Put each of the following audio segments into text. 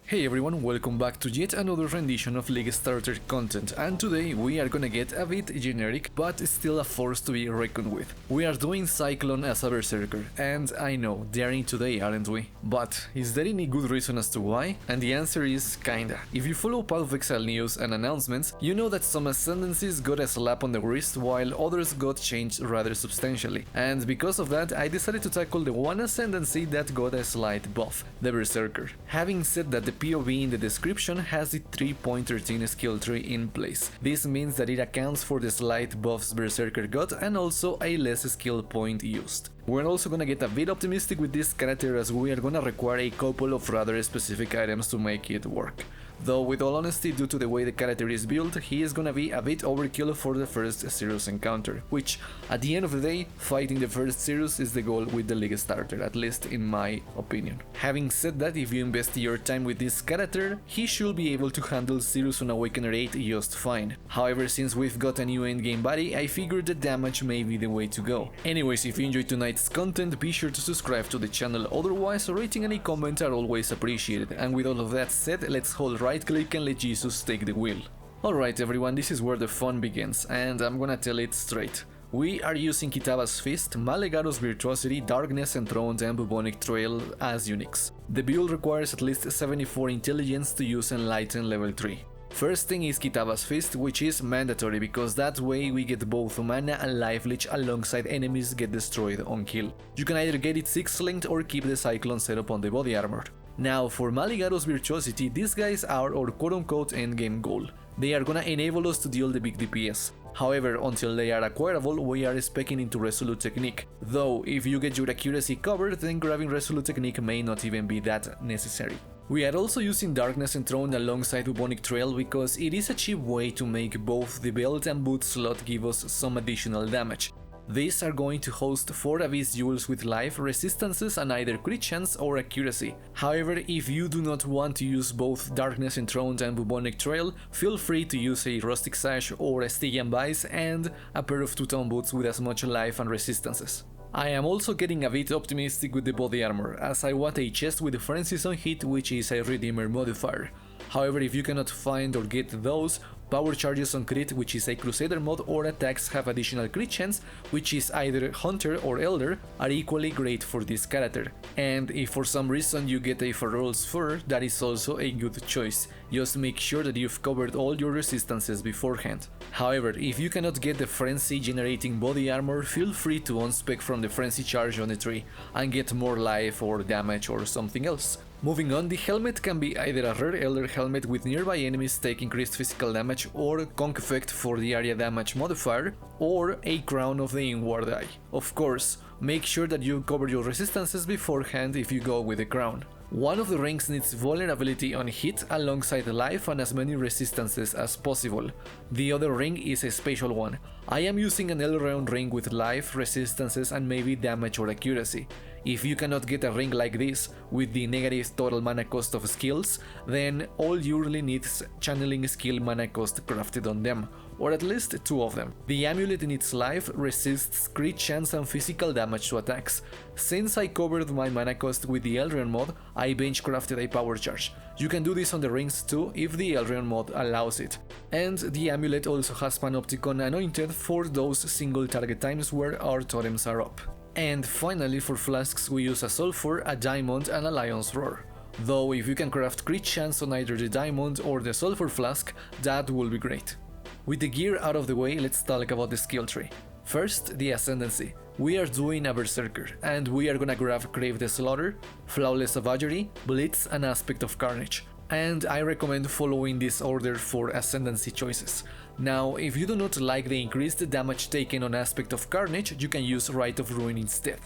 Hey everyone, welcome back to yet another rendition of League Starter content, and today we are gonna get a bit generic, but still a force to be reckoned with. We are doing Cyclone as a Berserker, and I know, daring today, aren't we? But is there any good reason as to why? And the answer is kinda. If you follow Path of Exile news and announcements, you know that some ascendancies got a slap on the wrist while others got changed rather substantially. And because of that, I decided to tackle the one ascendancy that got a slight buff, the Berserker. Having said that, the PoE in the description has the 3.13 skill tree in place. This means that it accounts for the slight buffs Berserker got and also a less skill point used. We're also gonna get a bit optimistic with this character as we are gonna require a couple of rather specific items to make it work. Though with all honesty, due to the way the character is built, he is gonna be a bit overkill for the first Sirus encounter, which, at the end of the day, fighting the first Sirus is the goal with the League Starter, at least in my opinion. Having said that, if you invest your time with this character, he should be able to handle Sirus on Awakener 8 just fine. However, since we've got a new endgame body, I figured the damage may be the way to go. Anyways, if you enjoyed tonight's content, be sure to subscribe to the channel, otherwise a rating and a comment are always appreciated, and with all of that said, let's hold right click and let Jesus take the wheel. Alright everyone, this is where the fun begins, and I'm gonna tell it straight. We are using Kitava's Fist, Malegaro's Virtuosity, Darkness Enthroned and Bubonic Trail as uniques. The build requires at least 74 intelligence to use Enlighten level 3. First thing is Kitava's Fist, which is mandatory because that way we get both mana and life leech alongside enemies get destroyed on kill. You can either get it 6 linked or keep the Cyclone setup on the body armor. Now for Malegaro's Virtuosity, these guys are our quote-unquote endgame goal. They are gonna enable us to deal the big DPS. However, until they are acquirable, we are speccing into Resolute Technique. Though, if you get your accuracy covered, then grabbing Resolute Technique may not even be that necessary. We are also using Darkness Enthroned alongside Bubonic Trail because it is a cheap way to make both the belt and boot slot give us some additional damage. These are going to host 4 Abyss Jewels with life, resistances and either crit chance or accuracy. However, if you do not want to use both Darkness Enthroned and Bubonic Trail, feel free to use a Rustic Sash or a Stygian Vice and a pair of two-tone boots with as much life and resistances. I am also getting a bit optimistic with the body armor, as I want a chest with Frenzies on hit, which is a Redeemer modifier. However, if you cannot find or get those, Power Charges on Crit, which is a Crusader mod, or attacks have additional crit chance, which is either Hunter or Elder, are equally great for this character. And if for some reason you get a Ferrol's Fur, that is also a good choice. Just make sure that you've covered all your resistances beforehand. However, if you cannot get the Frenzy generating body armor, feel free to unspec from the Frenzy charge on the tree and get more life or damage or something else. Moving on, the helmet can be either a rare Elder helmet with nearby enemies take increased physical damage or Conk effect for the area damage modifier, or a crown of the inward eye. Of course, make sure that you cover your resistances beforehand if you go with the crown. One of the rings needs vulnerability on hit alongside life and as many resistances as possible. The other ring is a special one. I am using an Elrond ring with life, resistances and maybe damage or accuracy. If you cannot get a ring like this with the negative total mana cost of skills, then all you really need is channeling skill mana cost crafted on them, or at least 2 of them. The amulet in its life resists crit chance and physical damage to attacks. Since I covered my mana cost with the Elrond mod, I bench crafted a power charge. You can do this on the rings too if the Elrond mod allows it. And the amulet also has Panopticon anointed for those single target times where our totems are up. And finally, for flasks we use a Sulfur, a Diamond and a Lion's Roar. Though if you can craft crit chance on either the Diamond or the Sulfur flask, that will be great. With the gear out of the way, let's talk about the skill tree. First, the Ascendancy. We are doing a Berserker, and we are gonna grab Crave the Slaughter, Flawless Savagery, Blitz and Aspect of Carnage. And I recommend following this order for Ascendancy choices. Now, if you do not like the increased damage taken on Aspect of Carnage, you can use Rite of Ruin instead.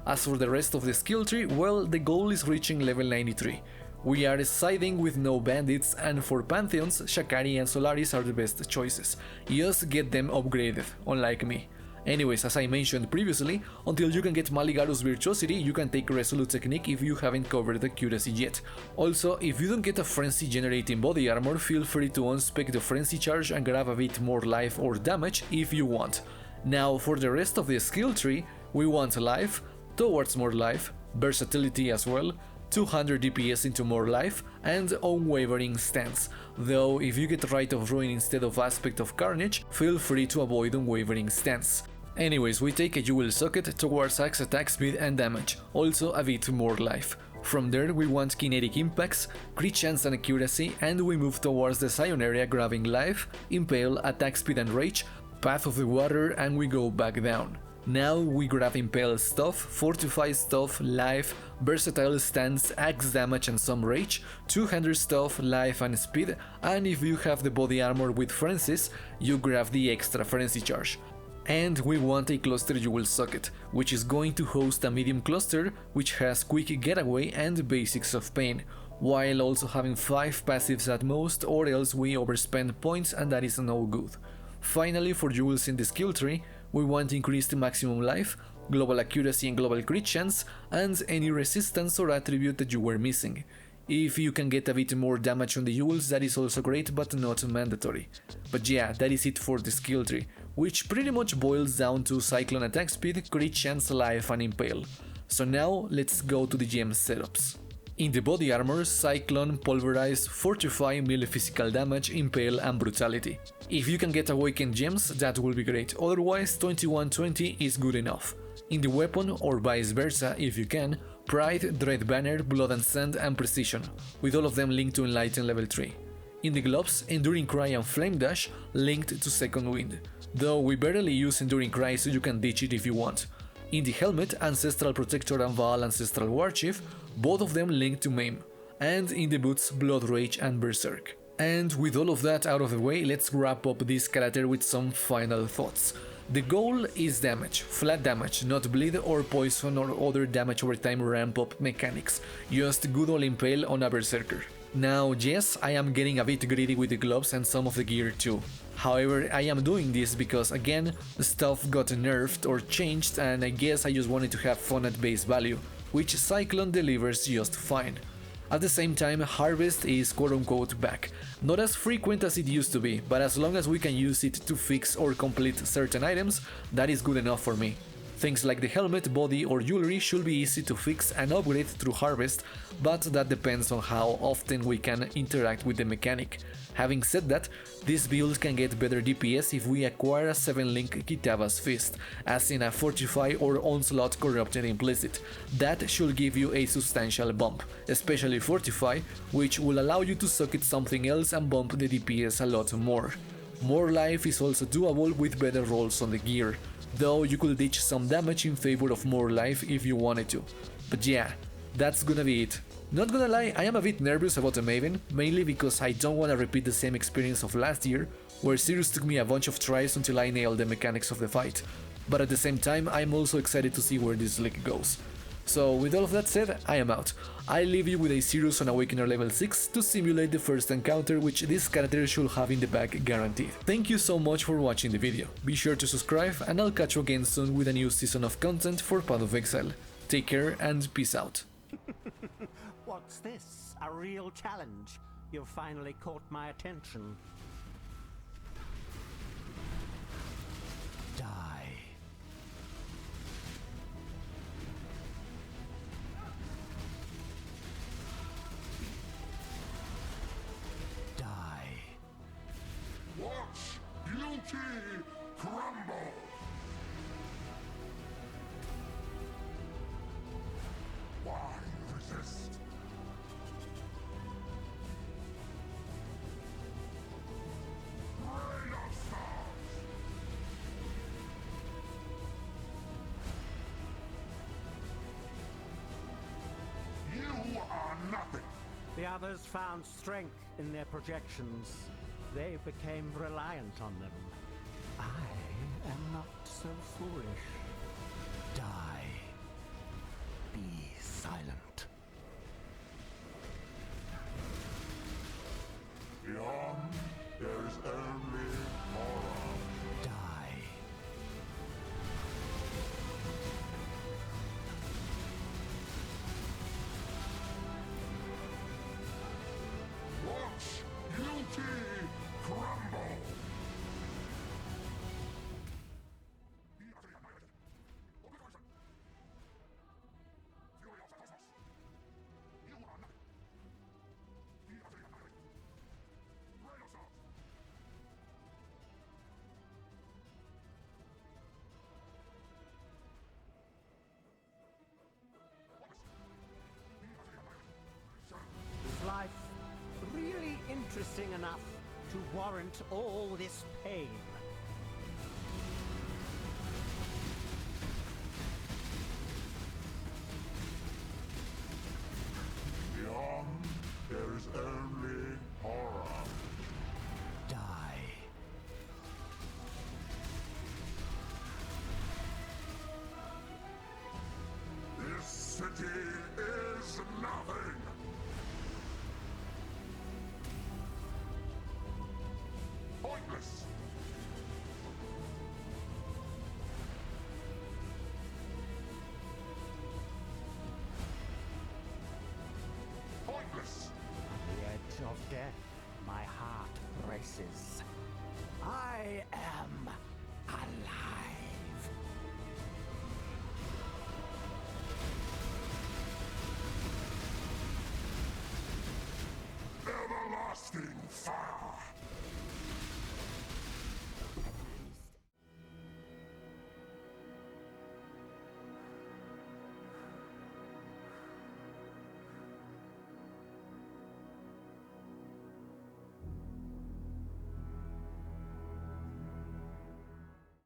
As for the rest of the skill tree, well, the goal is reaching level 93. We are siding with no bandits, and for Pantheons, Shakari and Solaris are the best choices. Just get them upgraded, unlike me. Anyways, as I mentioned previously, until you can get Malegaro's Virtuosity, you can take Resolute Technique if you haven't covered accuracy yet. Also, if you don't get a Frenzy generating body armor, feel free to unspec the Frenzy charge and grab a bit more life or damage if you want. Now, for the rest of the skill tree, we want life, towards more life, versatility as well, 200 DPS into more life, and unwavering stance, though if you get Rite of Ruin instead of Aspect of Carnage, feel free to avoid unwavering stance. Anyways, we take a Jewel Socket towards Axe attack speed and damage, also a bit more life. From there we want kinetic impacts, crit chance and accuracy, and we move towards the Scion area grabbing life, Impale, attack speed and rage, Path of the Water, and we go back down. Now we grab Impale stuff, Fortify stuff, life, versatile stance, axe damage and some rage, 200 stuff, life and speed, and if you have the body armor with frenzies, you grab the extra frenzy charge. And we want a cluster jewel socket, which is going to host a medium cluster which has quick getaway and basics of pain, while also having 5 passives at most, or else we overspend points and that is no good. Finally, for jewels in the skill tree, we want increased maximum life, global accuracy and global crit chance, and any resistance or attribute that you were missing. If you can get a bit more damage on the jewels, that is also great, but not mandatory. But yeah, that is it for the skill tree, which pretty much boils down to Cyclone attack speed, crit chance, life and Impale. So now let's go to the gem setups. In the body armor, Cyclone, Pulverize, Fortify, melee physical damage, Impale and Brutality. If you can get Awakened gems, that will be great, otherwise 2120 is good enough. In the weapon, or vice versa if you can, Pride, Dread Banner, Blood and Sand and Precision, with all of them linked to Enlighten level 3. In the gloves, Enduring Cry and Flame Dash linked to Second Wind, though we barely use Enduring Cry so you can ditch it if you want. In the helmet, Ancestral Protector and Vaal Ancestral Warchief, both of them linked to Maim. And in the boots, Blood Rage and Berserk. And with all of that out of the way, let's wrap up this character with some final thoughts. The goal is damage, flat damage, not bleed or poison or other damage over time ramp up mechanics, just good old Impale on a Berserker. Now yes, I am getting a bit greedy with the gloves and some of the gear too. However, I am doing this because again, stuff got nerfed or changed and I guess I just wanted to have fun at base value, which Cyclone delivers just fine. At the same time, Harvest is quote-unquote back. Not as frequent as it used to be, but as long as we can use it to fix or complete certain items, that is good enough for me. Things like the helmet, body or jewelry should be easy to fix and upgrade through Harvest, but that depends on how often we can interact with the mechanic. Having said that, this build can get better DPS if we acquire a 7-link Kitava's Fist, as in a Fortify or Onslaught Corrupted Implicit. That should give you a substantial bump, especially Fortify, which will allow you to socket something else and bump the DPS a lot more. More life is also doable with better rolls on the gear, though you could ditch some damage in favor of more life if you wanted to. But yeah, that's gonna be it. Not gonna lie, I am a bit nervous about the Maven, mainly because I don't wanna repeat the same experience of last year, where Sirus took me a bunch of tries until I nailed the mechanics of the fight. But at the same time, I'm also excited to see where this league goes. So with all of that said, I am out. I leave you with a Sirus on Awakener level 6 to simulate the first encounter which this character should have in the bag guaranteed. Thank you so much for watching the video, be sure to subscribe and I'll catch you again soon with a new season of content for Path of Exile. Take care and peace out. What's this? A real challenge? You've finally caught my attention. Die. Die. Watch beauty crumble! Why resist? Rain of stars! You are nothing! The others found strength in their projections. They became reliant on them. I am not so foolish. Die. Be silent. Beyond, there is only horror. Die. Watch beauty crumble! menacing enough to warrant all this pain. Beyond, there is only horror. Die. This city is nothing. Pointless. Pointless. On the edge of death, my heart races. I am alive. Everlasting fire.